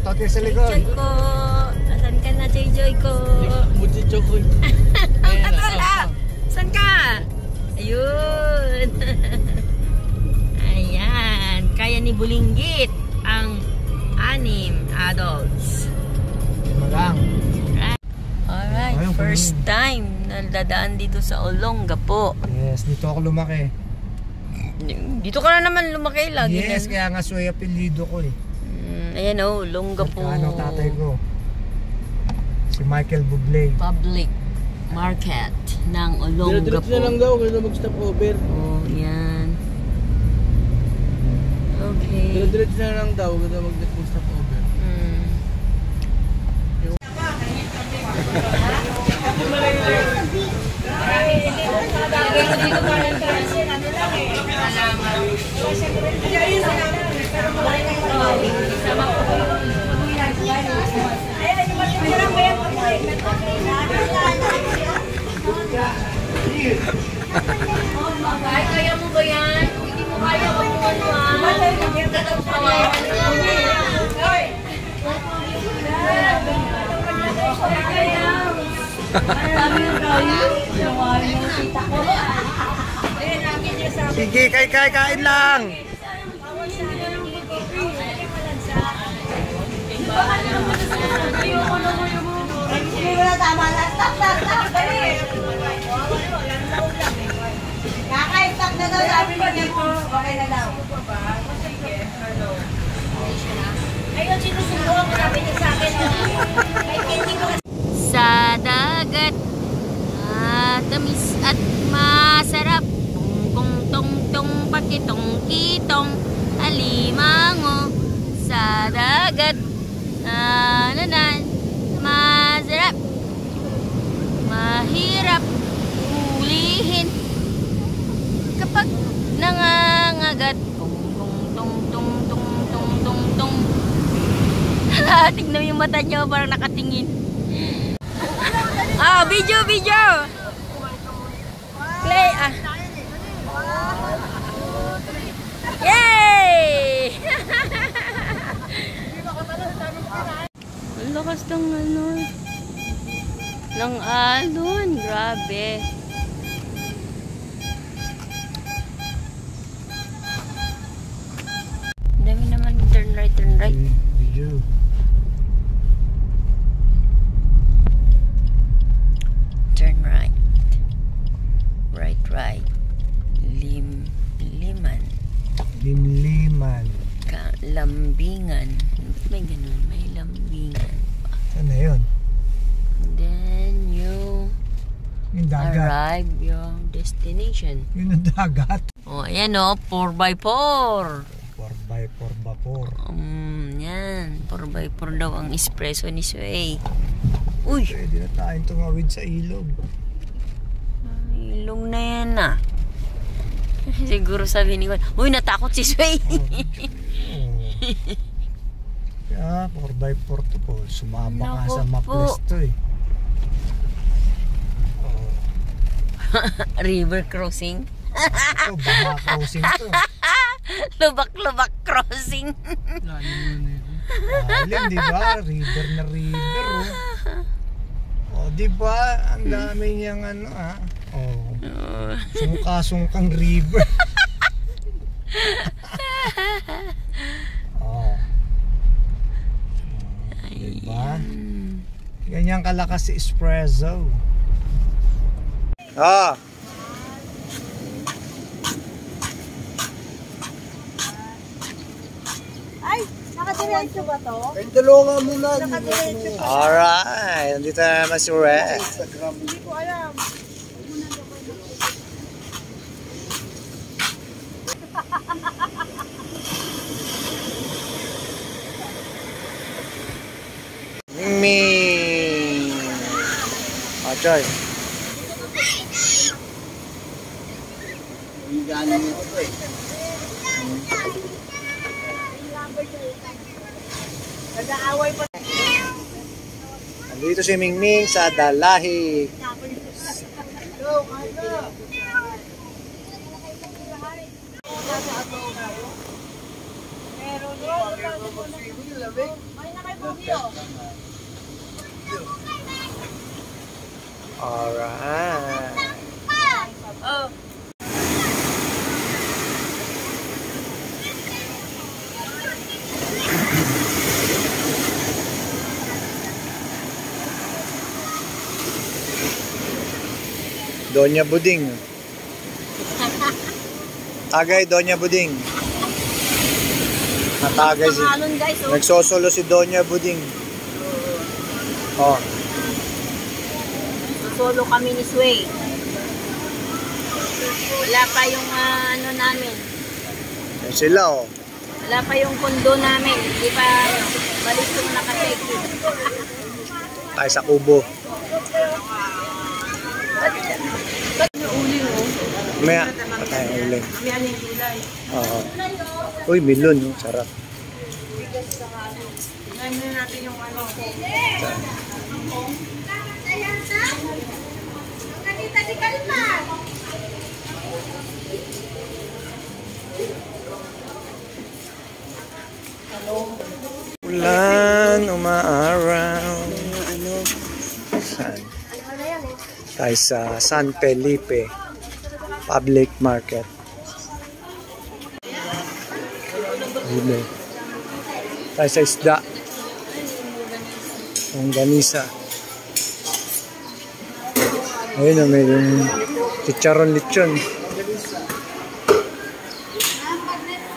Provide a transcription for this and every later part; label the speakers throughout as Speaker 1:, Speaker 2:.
Speaker 1: Shoutout kayo sa likod.
Speaker 2: Joy ko. Asan ka na, Joy ko?
Speaker 3: Muji Chokoy.
Speaker 2: Saan ka? Ayun. Ayan. Kaya ni Bulinggit ang 6 adults.
Speaker 1: Malang.
Speaker 2: Alright, first time nadadaan dito sa Olongapo.
Speaker 1: Yes, dito ako lumaki.
Speaker 2: Dito ka na naman lumaki lagi.
Speaker 1: Yes, kaya nga suy apelido ko eh.
Speaker 2: Ayan o, Olongapo.
Speaker 1: Ano tatay ko? Si Michael Bublé.
Speaker 2: Public market ng Olongapo.
Speaker 3: Diretso na lang daw, kaya mag-stop over.
Speaker 2: Oh, yan. Okay.
Speaker 3: Diretso na lang daw, kaya mag-stop over.
Speaker 2: Kaya mo ba yan? Hindi mo kaya mo
Speaker 1: Sige, kain lang.
Speaker 4: Hindi mo na tama na. Stop. Kakain-stop na daw. Sabi ko niya po. Okay na daw. Ayun, sinusubukan ko. Sabi niya sa akin.
Speaker 2: sa dagat tamis at masarap kung tong pakitong-kitong alimango sa dagat masarap mahirap hulihin kapag nangangagat kung tong tignan yung mata nyo parang nakatingin. Video! Play! Yay! Ang lakas ng ng alon. Grabe. Dami naman turn right.
Speaker 1: Video.
Speaker 2: Turn right. Right. Liman. Lambingan. May ganun. May lambingan pa.
Speaker 1: Ano yun?
Speaker 2: And then you
Speaker 1: Yung dagat.
Speaker 2: arrive your destination.
Speaker 1: Yun ang dagat.
Speaker 2: Oh, ayan o. 4x4.
Speaker 1: 4x4 vapor.
Speaker 2: Yan. 4x4 daw ang espresso ni Sway. Uy!
Speaker 1: Pwede na tayong tumawid sa ilog.
Speaker 2: Ilong na yan Siguro sabi ni Juan, uy, natakot si Sway.
Speaker 1: Kaya 4x4 to po. Sumaba ka
Speaker 2: Naku
Speaker 1: sa maples to eh.
Speaker 2: River crossing.
Speaker 1: Baha crossing to.
Speaker 2: Lubak-lubak crossing.
Speaker 1: Alam, di ba? River na river. Di ba? Ang dami niyang sungka-sungkang river. Diba? Ganyan kalakas si espresso.
Speaker 4: Ay, nakadiretso ba to?
Speaker 3: Tulungan mo na.
Speaker 4: Nakadiretso pa.
Speaker 1: Alright, nandito na naman si Red.
Speaker 4: Hindi ko alam.
Speaker 1: Me. Joy.
Speaker 4: Nag-aaway pa.
Speaker 1: Nandito si Mingming sa Dalahig.
Speaker 4: Pero
Speaker 1: Alright.
Speaker 2: Oh.
Speaker 1: Doña Buding. Tagay, Doña Buding. Natagay si...
Speaker 2: Pangalon guys, oh.
Speaker 1: Nagsosolo si Doña Buding. Oh.
Speaker 2: Solo kami ni Sway. Wala pa yung ano namin.
Speaker 1: Yan sila, oh.
Speaker 2: Wala pa yung kondo namin. Hindi pa balik yung naka-take.
Speaker 1: Tayo sa kubo. Maya, patay ang uling. Oo. Uy, milon, no? Sarap.
Speaker 2: Ngayon natin yung ano.
Speaker 1: Ulan, umaaraw. Saan? Tayo sa San Felipe Public Market. Ayun, tayo sa isda. Ang ganisa. Ayun, may yung chicharon lechon.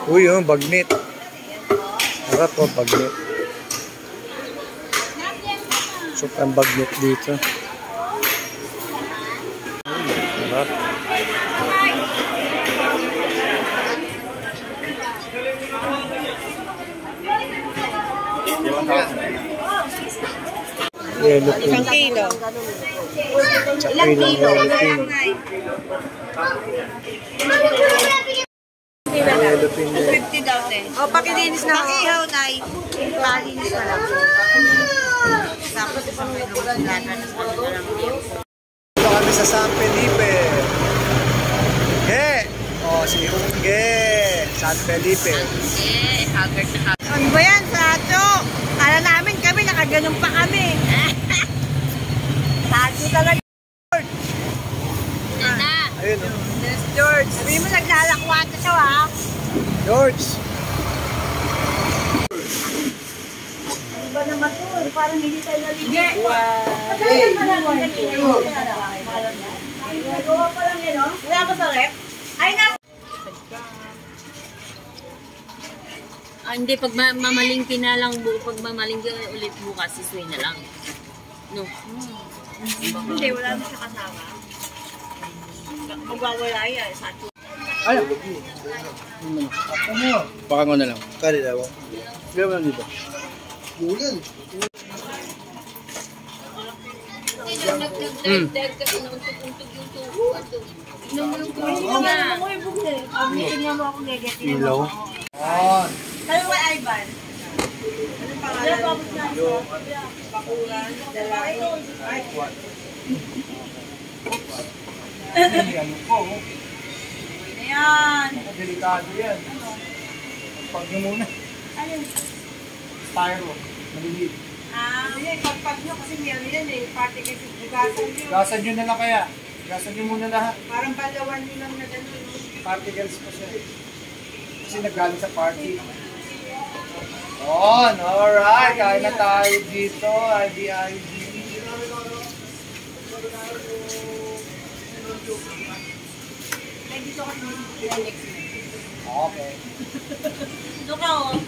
Speaker 1: Uy, oh, bagnet. Harap po, bagnet. So, ang bagnet dito. Harap. Yellow pin.
Speaker 2: Isang kilo.
Speaker 1: Ilang kilo? Yellow pin.
Speaker 2: 50 daw, te. O, pakilinis na. Pakihaw, Nay. Pakilinis na lang. Tapos, isang may lugar na
Speaker 1: Dito kami sa San Felipe. Ge! Oh, si Ge! San Felipe.
Speaker 2: Haggard na haggard.
Speaker 4: Ano ba yan, Sacho? Kala namin kami, nakaganon pa kami. Sacho talaga.
Speaker 1: Ayun, oh.
Speaker 4: Yes, George. Sabihin mo, naglalakwata siya, ha?
Speaker 1: George!
Speaker 4: Iba naman to, parang hindi tayo naligay. Nagawa pa lang yun, no? Wala ka sa rep? Ay, na!
Speaker 2: Hindi, pag mamalingki na lang, pag mamalingki ulit bukas, sisway na lang. No?
Speaker 4: Hindi, wala na siya kasama. Magwawala yan, Sacho.
Speaker 3: Ay! Baka ko na lang.
Speaker 1: Kali daw.
Speaker 3: Gawin mo lang dito.
Speaker 1: Bulan.
Speaker 2: Nagdagdag kasi nauntog-untog yung tubo. Inom mo yung tubo niya.
Speaker 4: Tingnan mo ako negative.
Speaker 1: Ilaw. Oh.
Speaker 4: Sabi mo, Ivan? Anong pangalan? Bakuran, Dalay.
Speaker 1: Ano po?
Speaker 4: Ayan.
Speaker 1: Delikado yan. Pag nyo muna.
Speaker 4: Ano?
Speaker 1: Styro. Maliliit.
Speaker 4: Hindi, pagpag nyo kasi may ano yan eh. Party kasi bugasan nyo.
Speaker 1: Gasan nyo na lang kaya. Gasan nyo muna lahat.
Speaker 4: Parang balawan nyo lang na gano'n.
Speaker 1: Particles pa siya. Kasi naggaling sa party. On, alright. Kain na tayo dito. IBIB.
Speaker 4: Ay, dito kasi
Speaker 1: Okay.
Speaker 4: dito ka oh.